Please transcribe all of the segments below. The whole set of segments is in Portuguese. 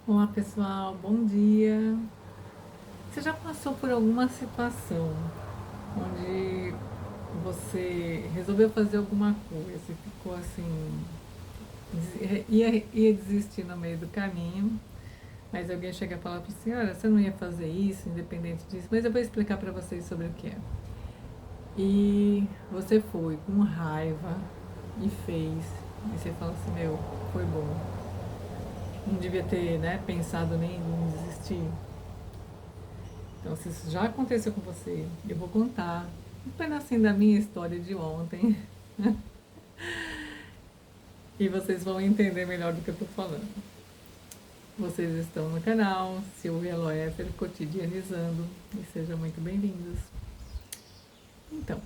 Olá pessoal, bom dia. Você já passou por alguma situação onde você resolveu fazer alguma coisa e ficou assim, ia desistir no meio do caminho, mas alguém chega e fala para você, olha, você não ia fazer isso, independente disso, mas eu vou explicar para vocês sobre o que é. E você foi com raiva e fez, e você fala assim, meu, foi bom. Não devia ter, né, pensado nem em desistir. Então, se isso já aconteceu com você, eu vou contar um pedacinho da minha história de ontem e vocês vão entender melhor do que eu estou falando. Vocês estão no canal Silvia Loeffer Cotidianizando e sejam muito bem-vindos. Então,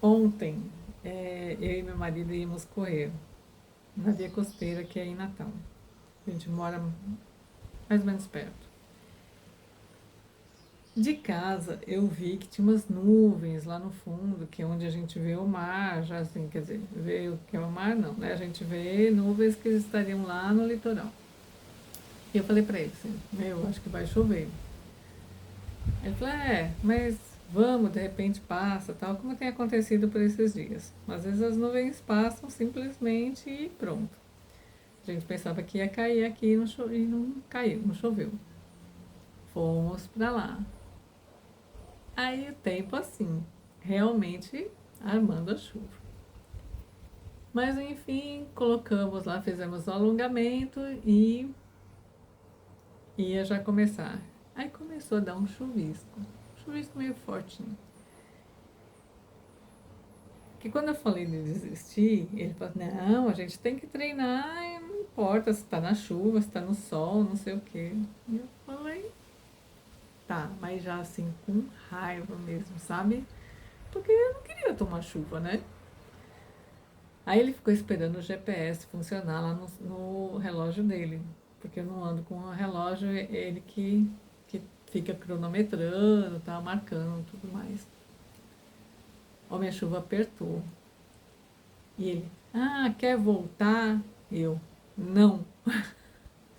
ontem eu e meu marido íamos correr na Via Costeira, que é em Natal. A gente mora mais ou menos perto. De casa eu vi que tinha umas nuvens lá no fundo, que é onde a gente vê o mar, já assim, quer dizer, vê o que é o mar não, né? A gente vê nuvens que estariam lá no litoral. E eu falei pra ele assim, meu, acho que vai chover. Ele falou, mas vamos, de repente passa, tal, como tem acontecido por esses dias. Às vezes as nuvens passam simplesmente e pronto. A gente pensava que ia cair aqui e não caiu, não choveu. Fomos pra lá. Aí o tempo assim, realmente armando a chuva. Mas enfim, colocamos lá, fizemos o alongamento e ia já começar. Aí começou a dar um chuvisco. Chuvisco meio fortinho. Que quando eu falei de desistir, ele falou, não, a gente tem que treinar e não importa se tá na chuva, se tá no sol, não sei o quê. E eu falei, tá, mas já assim, com raiva mesmo, sabe? Porque eu não queria tomar chuva, né? Aí ele ficou esperando o GPS funcionar lá no relógio dele, porque eu não ando com o relógio, é ele que fica cronometrando, tá, marcando tudo mais. Ó, minha chuva apertou. E ele, quer voltar? Eu, não.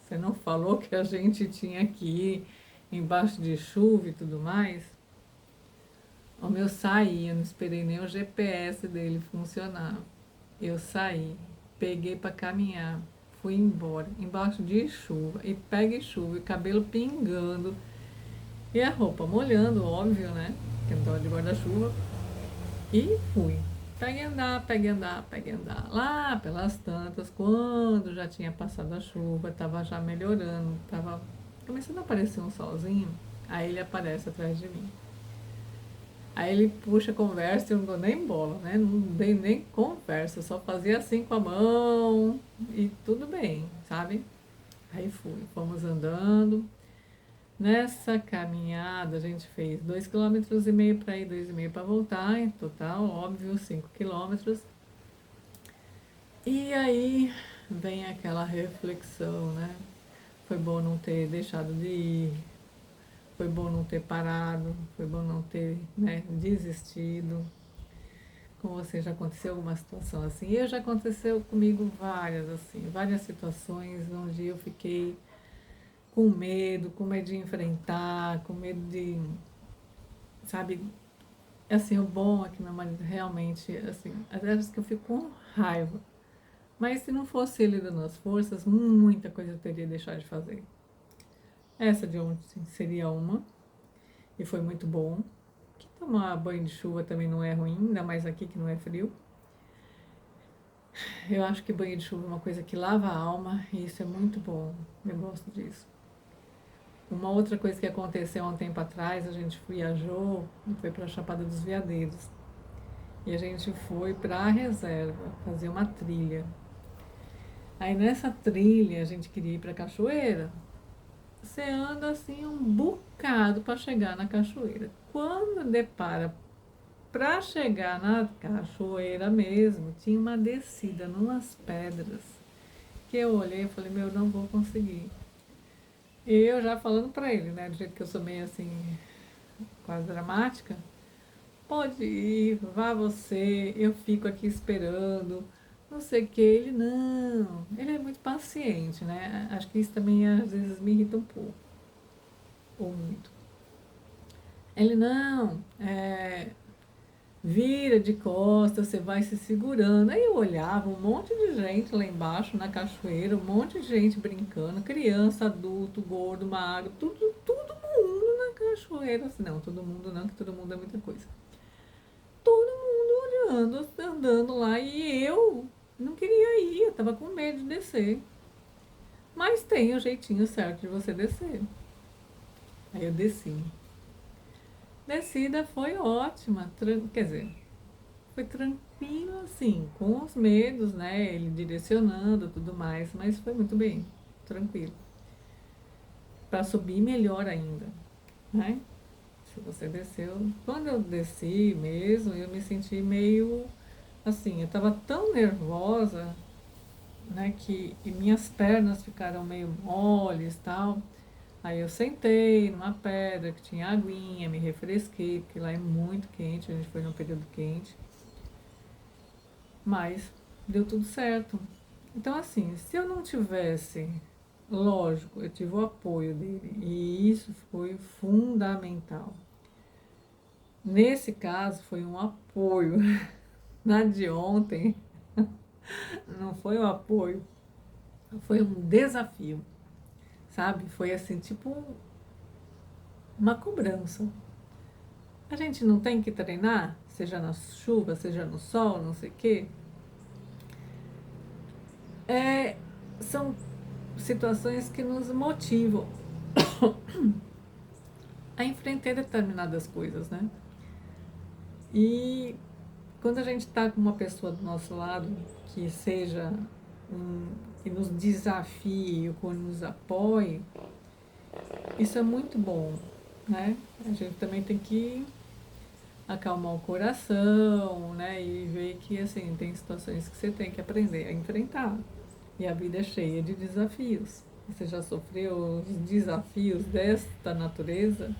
Você não falou que a gente tinha que ir embaixo de chuva e tudo mais? O meu saí, eu não esperei nem o GPS dele funcionar. Eu saí, peguei para caminhar, fui embora, embaixo de chuva, e pega chuva, e cabelo pingando, e a roupa molhando, óbvio, né? Que eu não estava de guarda-chuva, e fui. Peguei andar, peguei andar, peguei andar. Lá pelas tantas, quando já tinha passado a chuva, estava já melhorando, estava começando a aparecer um solzinho, aí ele aparece atrás de mim. Aí ele puxa a conversa e eu não dou nem bola, né? Não dei nem conversa, só fazia assim com a mão e tudo bem, sabe? Aí fomos andando. Nessa caminhada a gente fez 2,5 km para ir, 2,5 para voltar, em total, óbvio, 5 km. E aí vem aquela reflexão, né? Foi bom não ter deixado de ir, foi bom não ter parado, foi bom não ter, né, desistido. Com você já aconteceu alguma situação assim? Eu já aconteceu comigo várias assim, várias situações onde eu fiquei com medo de enfrentar, com medo de, sabe, assim, o bom é que meu marido realmente, assim, às vezes que eu fico com raiva, mas se não fosse ele dando as forças, muita coisa eu teria deixado de fazer. Essa de ontem seria uma, e foi muito bom. Que tomar banho de chuva também não é ruim, ainda mais aqui que não é frio. Eu acho que banho de chuva é uma coisa que lava a alma e isso é muito bom. Eu gosto disso. Uma outra coisa que aconteceu há um tempo atrás, a gente viajou e foi para a Chapada dos Veadeiros. E a gente foi para a reserva fazer uma trilha. Aí nessa trilha a gente queria ir para a cachoeira. Você anda assim um bocado para chegar na cachoeira. Quando depara para chegar na cachoeira mesmo, tinha uma descida numas pedras que eu olhei e falei, meu, não vou conseguir. E eu já falando pra ele, né, do jeito que eu sou meio assim, quase dramática, pode ir, vá você, eu fico aqui esperando, não sei o que, ele não. Ele é muito paciente, né? Acho que isso também às vezes me irrita um pouco, ou muito. Ele não, vira de costas, você vai se segurando. Aí eu olhava um monte de gente lá embaixo na cachoeira, um monte de gente brincando, criança, adulto, gordo, magro, todo mundo na cachoeira. Assim, não, todo mundo não, que todo mundo é muita coisa. Todo mundo olhando, andando lá, e eu não queria ir, eu tava com medo de descer. Mas tem o jeitinho certo de você descer. Aí eu desci. Descida foi ótima, quer dizer, foi tranquilo assim, com os medos, né? Ele direcionando tudo mais, mas foi muito bem, tranquilo. Para subir melhor ainda, né? Se você desceu. Quando eu desci mesmo, eu me senti meio assim, eu estava tão nervosa, né, que e minhas pernas ficaram meio moles e tal. Aí eu sentei numa pedra que tinha aguinha, me refresquei, porque lá é muito quente, a gente foi num período quente. Mas deu tudo certo. Então, assim, se eu não tivesse, lógico, eu tive o apoio dele e isso foi fundamental. Nesse caso, foi um apoio. Na de ontem, não foi um apoio, foi um desafio, sabe? Foi assim, tipo uma cobrança. A gente não tem que treinar, seja na chuva, seja no sol, não sei o quê. É, são situações que nos motivam a enfrentar determinadas coisas, né? E quando a gente está com uma pessoa do nosso lado que seja que nos desafie, que nos apoie, isso é muito bom, né? A gente também tem que acalmar o coração, né? E ver que, assim, tem situações que você tem que aprender a enfrentar. E a vida é cheia de desafios. Você já sofreu os desafios desta natureza?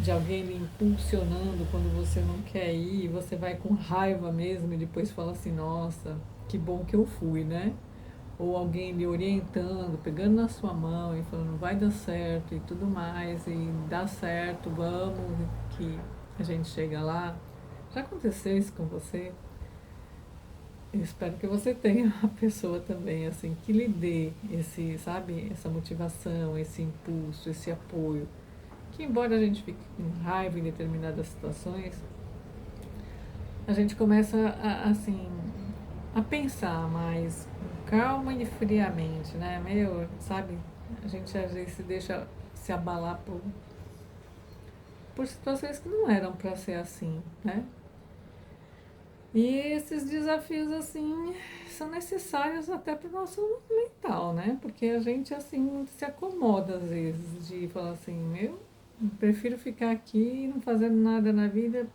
De alguém lhe impulsionando quando você não quer ir, e você vai com raiva mesmo e depois fala assim, nossa, que bom que eu fui, né? Ou alguém lhe orientando, pegando na sua mão e falando, vai dar certo e tudo mais, e dá certo, vamos, que a gente chega lá. Já aconteceu isso com você? Eu espero que você tenha uma pessoa também, assim, que lhe dê esse, sabe, essa motivação, esse impulso, esse apoio. Que embora a gente fique com raiva em determinadas situações, a gente começa assim, a pensar mais calma e friamente, né? Meu, sabe? A gente às vezes se deixa se abalar por situações que não eram para ser assim, né? E esses desafios, assim, são necessários até para o nosso mental, né? Porque a gente, assim, se acomoda às vezes de falar assim, eu prefiro ficar aqui não fazendo nada na vida.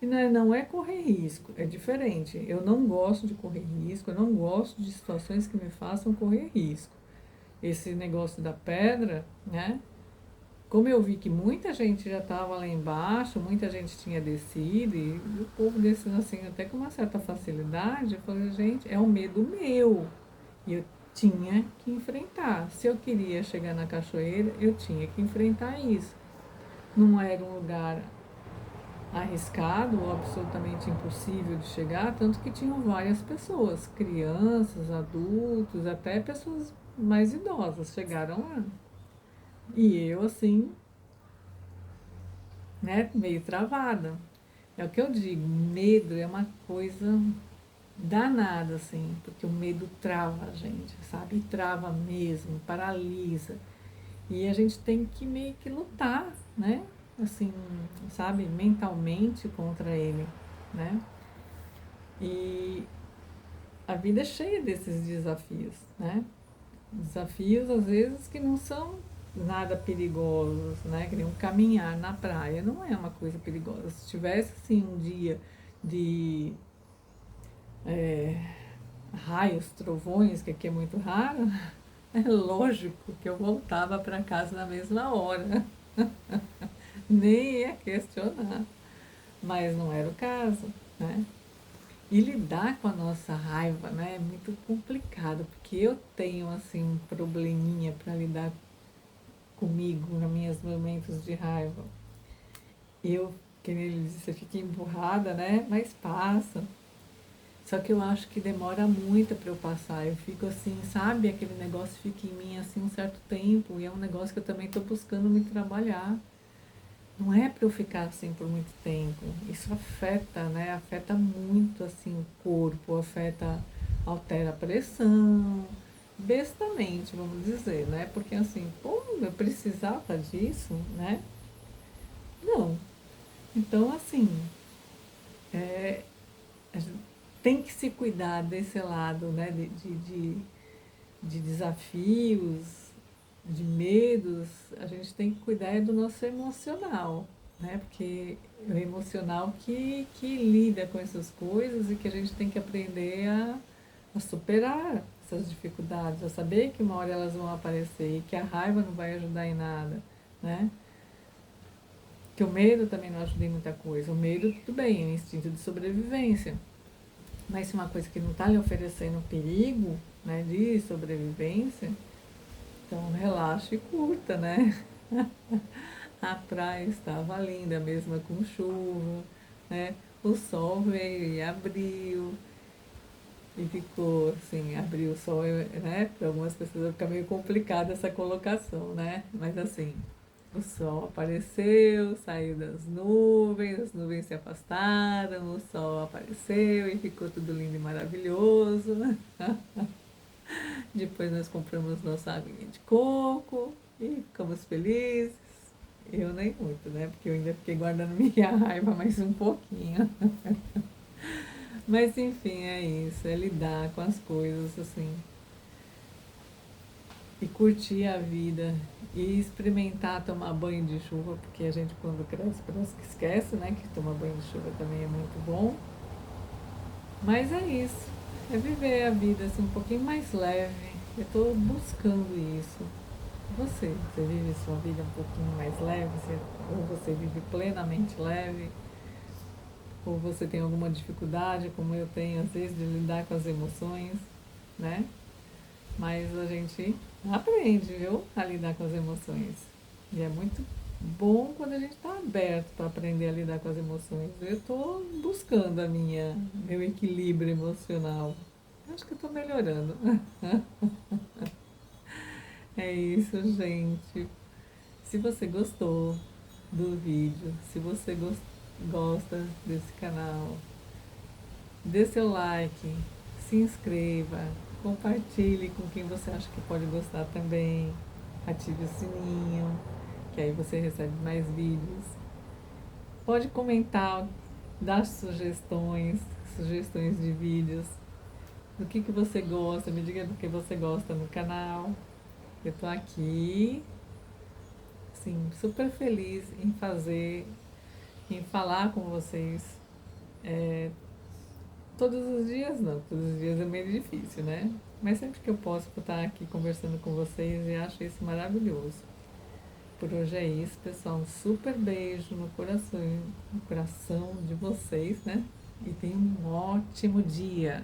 E não é correr risco, é diferente. Eu não gosto de correr risco, eu não gosto de situações que me façam correr risco. Esse negócio da pedra, né? Como eu vi que muita gente já estava lá embaixo, muita gente tinha descido, e o povo descendo assim até com uma certa facilidade, eu falei, gente, é um medo meu. E eu tinha que enfrentar. Se eu queria chegar na cachoeira, eu tinha que enfrentar isso. Não era um lugar arriscado ou absolutamente impossível de chegar, tanto que tinham várias pessoas, crianças, adultos, até pessoas mais idosas chegaram lá. E eu, assim, né, meio travada. É o que eu digo, medo é uma coisa danada, assim, porque o medo trava a gente, sabe? Trava mesmo, paralisa. E a gente tem que meio que lutar, né? Assim, sabe, mentalmente contra ele, né? E a vida é cheia desses desafios, né? Desafios, às vezes, que não são nada perigosos, né? Que nem um caminhar na praia não é uma coisa perigosa. Se tivesse, assim, um dia de raios, trovões, que aqui é muito raro, é lógico que eu voltava para casa na mesma hora. Nem ia questionar. Mas não era o caso, né? E lidar com a nossa raiva, né, é muito complicado, porque eu tenho, assim, um probleminha para lidar comigo nos meus momentos de raiva. Eu, que nem ele disse, eu fico emburrada, né, mas passa. Só que eu acho que demora muito para eu passar. Eu fico assim, sabe? Aquele negócio fica em mim assim um certo tempo. E é um negócio que eu também estou buscando me trabalhar. Não é para eu ficar assim por muito tempo. Isso afeta, né? Afeta muito assim o corpo, afeta, altera a pressão. Bestamente, vamos dizer, né? Porque assim, pô, eu precisava disso, né? Não. Então, assim, é, a gente tem que se cuidar desse lado, né? De desafios, de medos, a gente tem que cuidar é do nosso emocional, né? Porque é o emocional que lida com essas coisas e que a gente tem que aprender a superar essas dificuldades, a saber que uma hora elas vão aparecer e que a raiva não vai ajudar em nada, né? Que o medo também não ajuda em muita coisa. O medo, tudo bem, é um instinto de sobrevivência. Mas se uma coisa que não está lhe oferecendo perigo, né, de sobrevivência, então relaxa e curta, né? A praia estava linda, mesmo com chuva, né? O sol veio e abriu, e ficou assim, abriu o sol, né? Para algumas pessoas fica meio complicada essa colocação, né? Mas assim, o sol apareceu, saiu das nuvens, as nuvens se afastaram, o sol apareceu e ficou tudo lindo e maravilhoso. Depois nós compramos nossa aguinha de coco e ficamos felizes. Eu nem muito, né? Porque eu ainda fiquei guardando minha raiva mais um pouquinho. Mas enfim, é isso, é lidar com as coisas assim e curtir a vida e experimentar tomar banho de chuva, porque a gente quando cresce parece que esquece, né? Que tomar banho de chuva também é muito bom. Mas é isso, é viver a vida assim um pouquinho mais leve. Eu estou buscando isso. Você vive sua vida um pouquinho mais leve? Ou você vive plenamente leve? Ou você tem alguma dificuldade, como eu tenho às vezes, de lidar com as emoções, né? Mas a gente aprende, viu? A lidar com as emoções. E é muito bom quando a gente está aberto para aprender a lidar com as emoções. Eu estou buscando meu equilíbrio emocional. Acho que estou melhorando. É isso, gente. Se você gostou do vídeo, se você gosta desse canal, dê seu like, se inscreva, compartilhe com quem você acha que pode gostar também, ative o sininho, que aí você recebe mais vídeos. Pode comentar, dar sugestões de vídeos, do que você gosta, me diga do que você gosta no canal. Eu tô aqui, assim, super feliz em falar com vocês. É, todos os dias não, todos os dias é meio difícil, né? Mas sempre que eu posso estar aqui conversando com vocês, eu acho isso maravilhoso. Por hoje é isso, pessoal. Um super beijo no coração de vocês, né? E tenham um ótimo dia.